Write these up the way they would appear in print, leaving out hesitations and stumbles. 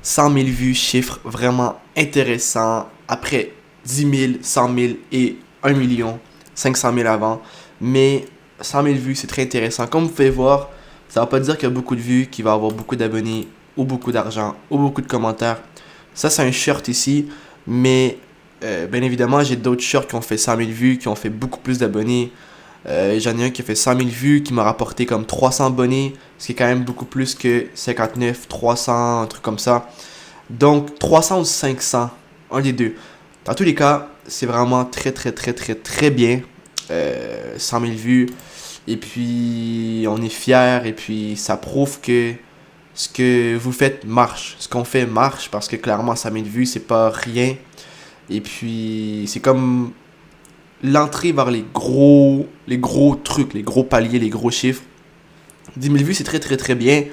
100 000 vues, chiffre vraiment intéressant. Après 10 000, 100 000 et 1 million, 500 000 avant. Mais 100 000 vues, c'est très intéressant. Comme vous pouvez voir, ça ne va pas dire qu'il y a beaucoup de vues, qu'il va avoir beaucoup d'abonnés, ou beaucoup d'argent, ou beaucoup de commentaires. Ça, c'est un shirt ici. Mais bien évidemment, j'ai d'autres shirts qui ont fait 100 000 vues, qui ont fait beaucoup plus d'abonnés. J'en ai un qui a fait 100 000 vues, qui m'a rapporté comme 300 abonnés, ce qui est quand même beaucoup plus que 59, 300, un truc comme ça. Donc 300 ou 500, un des deux. Dans tous les cas, c'est vraiment très très très très très bien. 100 000 vues. Et puis on est fiers et puis ça prouve que ce que vous faites marche. Ce qu'on fait marche parce que clairement 100 000 vues, c'est pas rien. Et puis c'est comme l'entrée vers les gros trucs, les gros paliers, les gros chiffres. 10 000 vues, c'est très très très bien.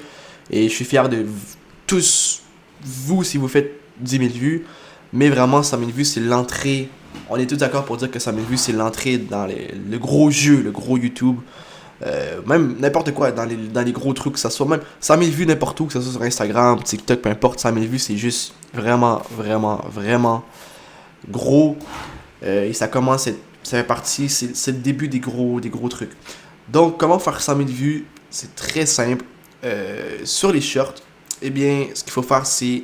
Et je suis fier de tous vous si vous faites 10 000 vues. Mais vraiment, 100 000 vues, c'est l'entrée. On est tous d'accord pour dire que 100 000 vues, c'est l'entrée dans le gros jeu, le gros YouTube. Même n'importe quoi, dans les gros trucs, que ça soit même 100 000 vues n'importe où, que ce soit sur Instagram, TikTok, peu importe, 100 000 vues, c'est juste vraiment, vraiment, vraiment gros. Et ça commence, ça fait partie, c'est le début des gros trucs. Donc, comment faire 100 000 vues? C'est très simple. Sur les shirts, eh bien, ce qu'il faut faire, c'est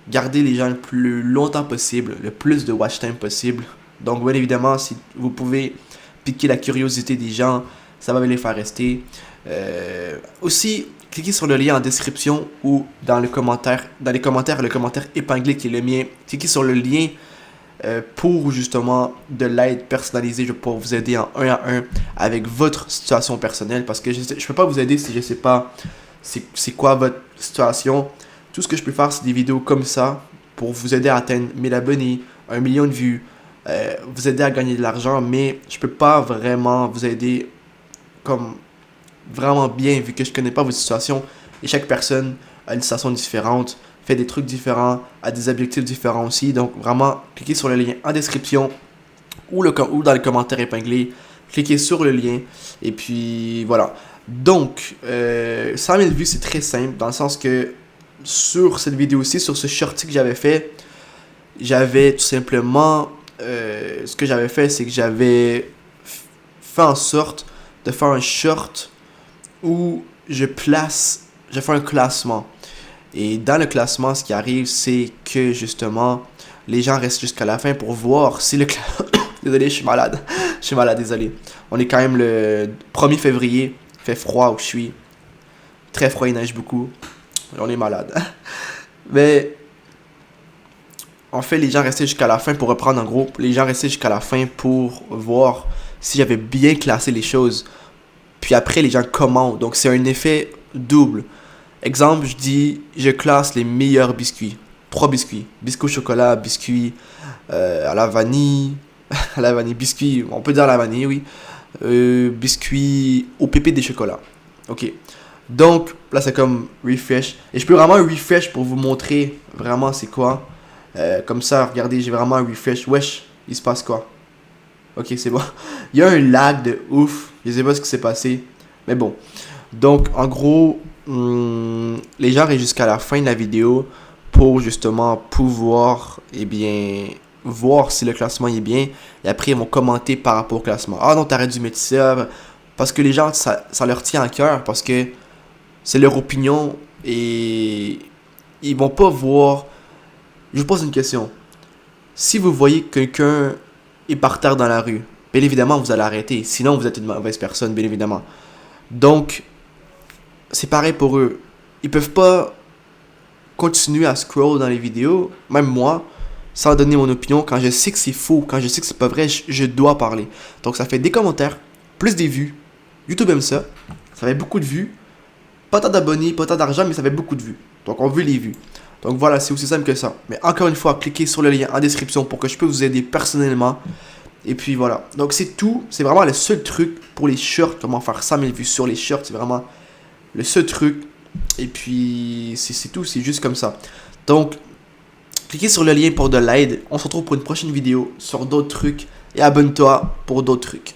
garder les gens le plus longtemps possible, le plus de watch time possible. Donc, bien évidemment, si vous pouvez piquer la curiosité des gens, ça va les faire rester. Aussi, cliquez sur le lien en description ou dans les commentaires, le commentaire épinglé qui est le mien. Cliquez sur le lien pour justement de l'aide personnalisée. Je vais pouvoir vous aider en 1 à 1 avec votre situation personnelle parce que je ne peux pas vous aider si je ne sais pas c'est quoi votre situation. Tout ce que je peux faire, c'est des vidéos comme ça pour vous aider à atteindre 1000 abonnés, 1 million de vues, vous aider à gagner de l'argent, mais je peux pas vraiment vous aider comme vraiment bien vu que je connais pas votre situation et chaque personne a une situation différente, fait des trucs différents, a des objectifs différents aussi. Donc vraiment, cliquez sur le lien en description ou dans les commentaires épinglés. Cliquez sur le lien et puis voilà. Donc, 100 000 vues, c'est très simple dans le sens que sur cette vidéo-ci, sur ce shorty que j'avais fait, j'avais tout simplement, ce que j'avais fait, c'est que j'avais fait en sorte de faire un short où je fais un classement. Et dans le classement, ce qui arrive, c'est que justement, les gens restent jusqu'à la fin pour voir si le Désolé, je suis malade. Je suis malade, désolé. On est quand même le 1er février. Il fait froid où je suis. Très froid, il neige beaucoup. On est malade. Mais en fait, les gens restaient jusqu'à la fin pour reprendre en gros. Les gens restaient jusqu'à la fin pour voir si j'avais bien classé les choses. Puis après, les gens commentent. Donc, c'est un effet double. Exemple, je classe les meilleurs biscuits. 3 biscuits. Biscuits au chocolat, biscuits à la vanille. À la vanille, biscuits, on peut dire à la vanille, oui. Biscuits au pépé des chocolats. Ok. Donc, là, c'est comme refresh. Et je peux vraiment un refresh pour vous montrer vraiment c'est quoi. Comme ça, regardez, j'ai vraiment un refresh. Wesh, il se passe quoi? Ok, c'est bon. Il y a un lag de ouf. Je sais pas ce qui s'est passé. Mais bon. Donc, en gros, les gens restent jusqu'à la fin de la vidéo pour justement pouvoir, eh bien, voir si le classement est bien. Et après, ils vont commenter par rapport au classement. Ah non, t'aurais dû mettre ça. Parce que les gens, ça leur tient à cœur. Parce que c'est leur opinion. Et ils vont pas voir. Je vous pose une question. Si vous voyez que quelqu'un est par terre dans la rue, bien évidemment, vous allez arrêter. Sinon, vous êtes une mauvaise personne, bien évidemment. Donc, c'est pareil pour eux. Ils peuvent pas continuer à scroll dans les vidéos, même moi, sans donner mon opinion. Quand je sais que c'est faux, quand je sais que c'est pas vrai, je dois parler. Donc, ça fait des commentaires, plus des vues. YouTube aime ça. Ça fait beaucoup de vues. Pas tant d'abonnés, pas tant d'argent, mais ça fait beaucoup de vues. Donc, on veut les vues. Donc, voilà, c'est aussi simple que ça. Mais encore une fois, cliquez sur le lien en description pour que je puisse vous aider personnellement. Et puis voilà. Donc c'est tout. C'est vraiment le seul truc pour les shirts. Comment faire 100 000 vues sur les shirts. C'est vraiment le seul truc. Et puis c'est tout. C'est juste comme ça. Donc cliquez sur le lien pour de l'aide. On se retrouve pour une prochaine vidéo sur d'autres trucs. Et abonne-toi pour d'autres trucs.